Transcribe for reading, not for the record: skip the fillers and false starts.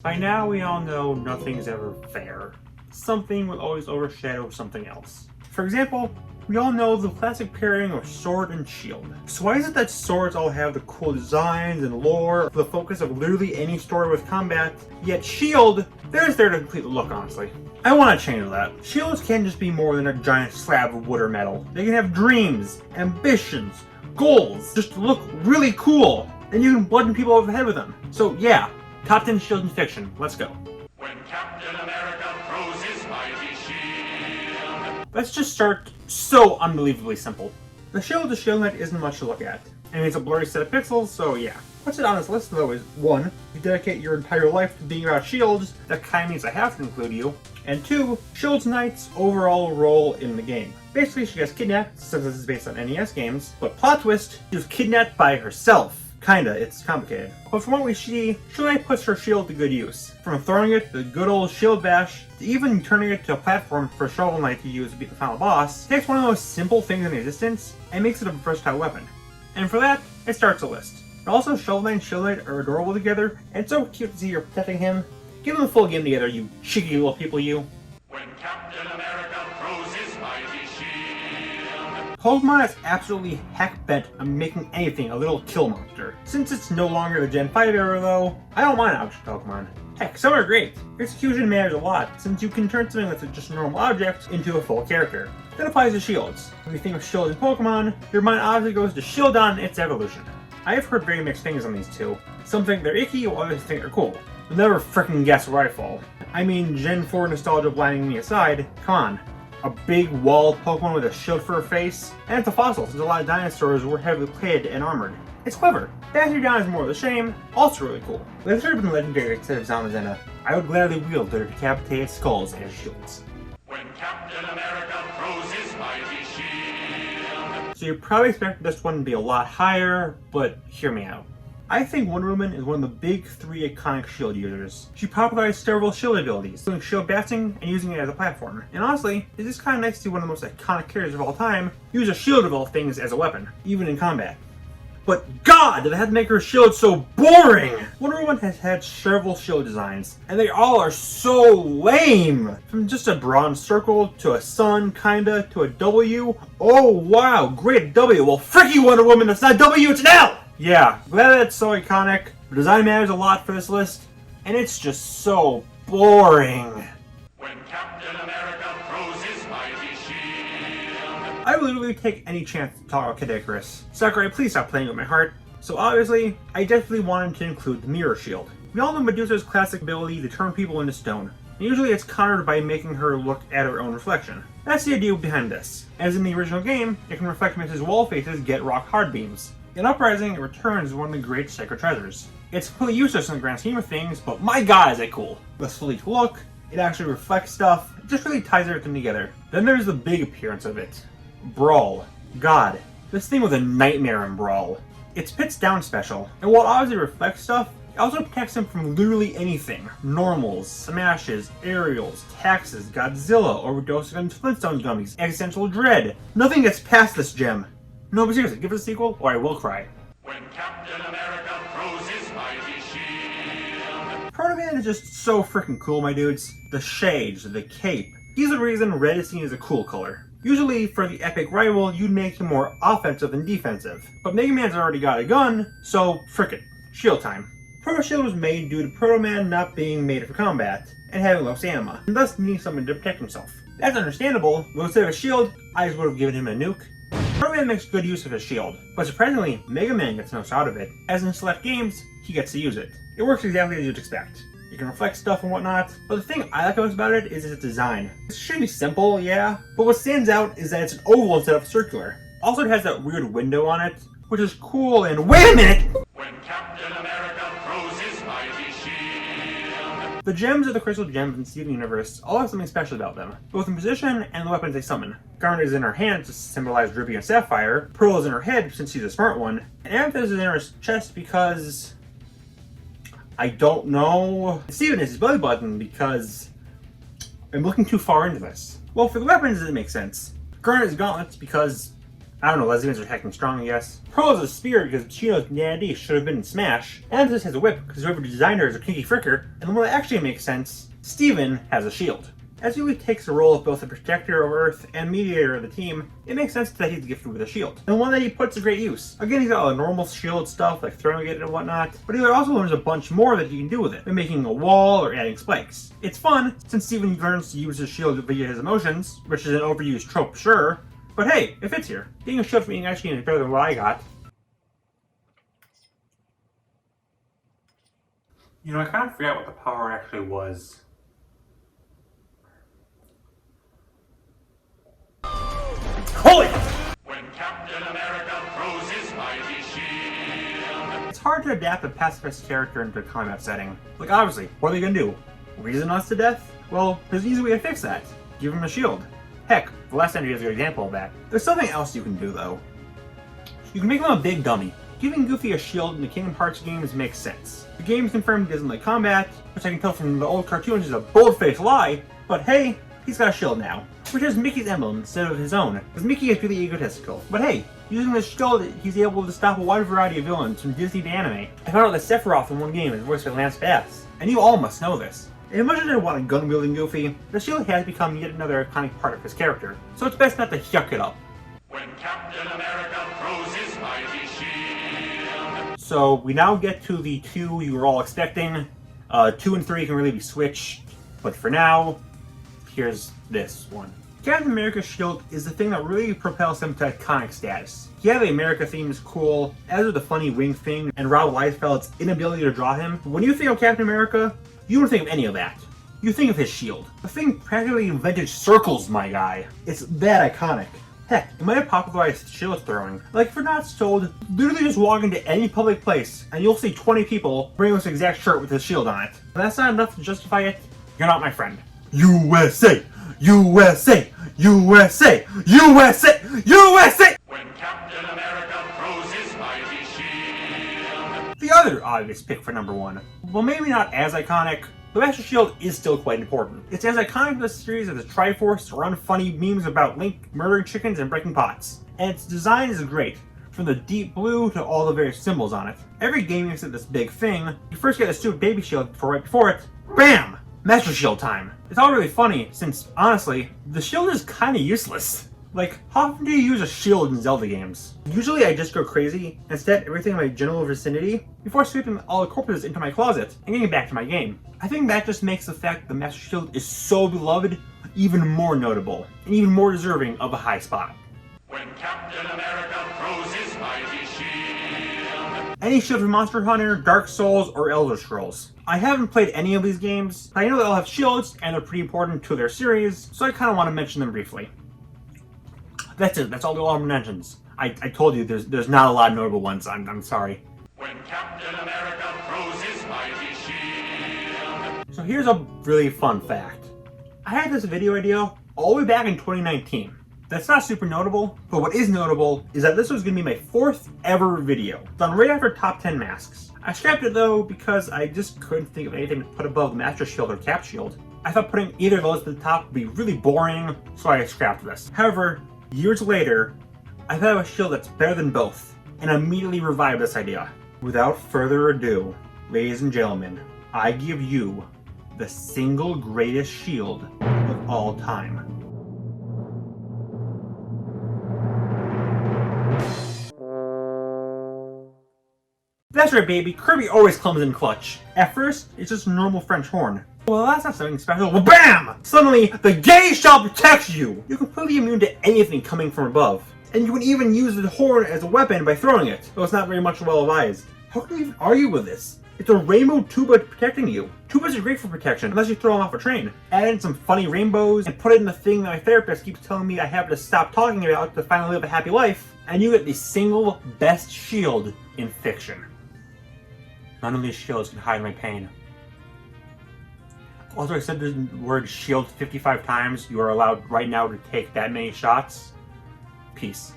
By now, we all know nothing's ever fair. Something will always overshadow something else. For example, we all know the classic pairing of sword and shield. So why is it that swords all have the cool designs and lore, the focus of literally any story with combat, yet shield, they're just there to complete the look, honestly. I want to change that. Shields can't just be more than a giant slab of wood or metal. They can have dreams, ambitions, goals, just to look really cool, and you can bludgeon people over the head with them. So yeah, top 10 shields in fiction, let's go. When Captain America throws his mighty shield. Let's just start so unbelievably simple. The shield of the Shield Knight isn't much to look at. I mean, it's a blurry set of pixels, so yeah. What's it on this list though is 1. You dedicate your entire life to being about shields, that kinda means I have to include you. And 2. Shield Knight's overall role in the game. Basically, she gets kidnapped, since this is based on NES games, but plot twist, she was kidnapped by herself. Kinda, it's complicated. But from what we see, Shield Knight puts her shield to good use. From throwing it to the good old shield bash, to even turning it to a platform for Shovel Knight to use to beat the final boss, it takes one of the most simple things in existence and makes it a versatile weapon. And for that, it starts a list. But also, Shovel Knight and Shield Knight are adorable together, and it's so cute to see you're protecting him. Give them a full game together, you cheeky little people, you. When Captain America throws his mighty shield. Pokemon is absolutely heck bent on making anything a little kill monster. Since it's no longer the Gen 5 era though, I don't mind object Pokemon. Heck, some are great. Execution matters a lot, since you can turn something that's just a normal object into a full character. That applies to shields. When you think of shields in Pokemon, your mind obviously goes to Shieldon and its evolution. I have heard very mixed things on these two. Some think they're icky, while others think they're cool. You'll never frickin' guess where I fall. I mean, Gen 4 nostalgia blinding me aside, come on. A big walled Pokemon with a shield for a face, and it's a fossil since a lot of dinosaurs were heavily plated and armored. It's clever. Bastiodon is more of the shame, also really cool. But if it had been legendary instead of Zamazenta, I would gladly wield their decapitated skulls as shields. When Captain America throws his mighty shield. So you probably expect this one to be a lot higher, but hear me out. I think Wonder Woman is one of the big 3 iconic shield users. She popularized several shield abilities, including shield bashing and using it as a platform. And honestly, it's just kind of nice to see one of the most iconic characters of all time use a shield of all things as a weapon, even in combat. But God, did they have to make her shield so boring! Wonder Woman has had several shield designs, and they all are so lame! From just a bronze circle, to a sun, kinda, to a W. Oh wow, great W! Well, frick you, Wonder Woman, it's not a W, it's an L! Yeah, glad that it's so iconic. The design matters a lot for this list, and it's just so boring. When Captain America throws his mighty shield. I would literally take any chance to talk about Kid Icarus. Sakurai, please stop playing with my heart. So obviously, I definitely wanted to include the Mirror Shield. We all know Medusa's classic ability to turn people into stone. And usually it's countered by making her look at her own reflection. That's the idea behind this. As in the original game, it can reflect Mrs. Wallface's Get Rock hard beams. In Uprising, it returns as one of the great sacred treasures. It's completely useless in the grand scheme of things, but my god is it cool. The sleek look, it actually reflects stuff, it just really ties everything together. Then there's the big appearance of it. Brawl. God, this thing was a nightmare in Brawl. It's Pit's down special, and while it obviously reflects stuff, it also protects him from literally anything. Normals, smashes, aerials, taxes, Godzilla, overdoses on Flintstones gummies, existential dread. Nothing gets past this gem. No, but seriously, give it a sequel, or I will cry. When Captain America throws his mighty shield. Proto-Man is just so freaking cool, my dudes. The shades, the cape. He's the reason red is seen as a cool color. Usually, for the epic rival, you'd make him more offensive than defensive. But Mega Man's already got a gun, so frick it. Shield time. Proto Shield was made due to Proto-Man not being made for combat, and having low stamina, and thus needing someone to protect himself. That's understandable, but instead of a shield, I just would have given him a nuke. Proto-Man makes good use of his shield, but surprisingly, Mega Man gets no out of it, as in select games, he gets to use it. It works exactly as you'd expect. You can reflect stuff and whatnot, but the thing I like most about it is its design. It should be simple, yeah, but what stands out is that it's an oval instead of circular. Also, it has that weird window on it, which is cool and— WAIT A MINUTE! When Captain America throws his mighty shield. The gems of the Crystal Gems in Steven Universe all have something special about them, both in position and the weapons they summon. Garnet is in her hand to symbolize Ruby and Sapphire, Pearl is in her head since she's a smart one, and Amethyst is in her chest because— I don't know. Steven is his belly button because— I'm looking too far into this. Well, for the weapons it makes sense. Garnet is gauntlets because— I don't know, lesbians are hacking strong, I guess. Pearl has a spear because Chino's Nandy should have been in Smash. Amethyst has a whip because whoever designed her is a kinky fricker. And the one that actually makes sense, Steven has a shield. As Yui takes the role of both the protector of Earth and mediator of the team, it makes sense that he's gifted with a shield. And one that he puts to great use. Again, he's got all the normal shield stuff, like throwing it and whatnot, but he also learns a bunch more that he can do with it, by making a wall or adding spikes. It's fun, since Steven learns to use his shield via his emotions, which is an overused trope, sure, but hey, it fits here. Getting a shield from Inuyasha is better than what I got. You know, I kind of forgot what the power actually was. Holy! When Captain America throws his mighty shield. It's hard to adapt a pacifist character into a combat setting. Like, obviously, what are they gonna do? Reason us to death? Well, there's an easy way to fix that. Give him a shield. Heck, the last entry is a good example of that. There's something else you can do, though. You can make him a big dummy. Giving Goofy a shield in the Kingdom Hearts games makes sense. The game's confirmed he doesn't like combat, which I can tell from the old cartoons is a bold-faced lie, but hey, he's got a shield now, which is Mickey's emblem instead of his own, because Mickey is really egotistical. But hey, using this shield, he's able to stop a wide variety of villains from Disney to anime. I found out that Sephiroth in one game is voiced by Lance Bass, and you all must know this. And as much as I want a gun-wielding Goofy, the shield has become yet another iconic part of his character, so it's best not to yuck it up. When Captain America throws his mighty shield. So we now get to the two you were all expecting. 2 and 3 can really be switched, but for now, here's this one. Captain America's shield is the thing that really propels him to iconic status. Yeah, the America theme is cool, as is the funny wing thing, and Rob Liefeld's inability to draw him. But when you think of Captain America, you don't think of any of that. You think of his shield. The thing practically invented circles, my guy. It's that iconic. Heck, it might have popularized shield throwing. Like, if you're not sold, literally just walk into any public place, and you'll see 20 people wearing this exact shirt with his shield on it. If that's not enough to justify it, you're not my friend. USA! USA! USA! USA! USA! When Captain America throws his mighty shield. The other obvious pick for number 1. Well, maybe not as iconic, the Master Shield is still quite important. It's as iconic in the series as the Triforce to run funny memes about Link murdering chickens and breaking pots. And its design is great, from the deep blue to all the various symbols on it. Every game makes it this big thing. You first get a stupid baby shield right before it, BAM! Master Shield time. It's all really funny, since, honestly, the shield is kinda useless. Like, how often do you use a shield in Zelda games? Usually I just go crazy and stab everything in my general vicinity before sweeping all the corpses into my closet and getting back to my game. I think that just makes the fact the Master Shield is so beloved even more notable, and even more deserving of a high spot. When Captain America throws his mighty shield. Any shield from Monster Hunter, Dark Souls, or Elder Scrolls. I haven't played any of these games, but I know they all have shields, and they're pretty important to their series, so I kinda want to mention them briefly. That's it. That's all the honorable mentions. I told you there's not a lot of notable ones. I'm sorry. When Captain America throws his mighty shield. So here's a really fun fact. I had this video idea all the way back in 2019. That's not super notable, but what is notable is that this was going to be my 4th ever video, done right after Top 10 Masks. I scrapped it though because I just couldn't think of anything to put above Master Shield or Cap Shield. I thought putting either of those at the top would be really boring, so I scrapped this. However, years later, I thought of a shield that's better than both, and immediately revived this idea. Without further ado, ladies and gentlemen, I give you the single greatest shield of all time. That's right, baby, Kirby always comes in clutch. At first, it's just a normal French horn. Well, that's not something special. Well, BAM! Suddenly, the gay shall protect you! You're completely immune to anything coming from above. And you can even use the horn as a weapon by throwing it, though it's not very much well advised. How can you even argue with this? It's a rainbow tuba protecting you. Tubas are great for protection, unless you throw them off a train. Add in some funny rainbows, and put it in the thing that my therapist keeps telling me I have to stop talking about to finally live a happy life, and you get the single best shield in fiction. None of these shields can hide my pain. Also, I said the word shield 55 times. You are allowed right now to take that many shots. Peace.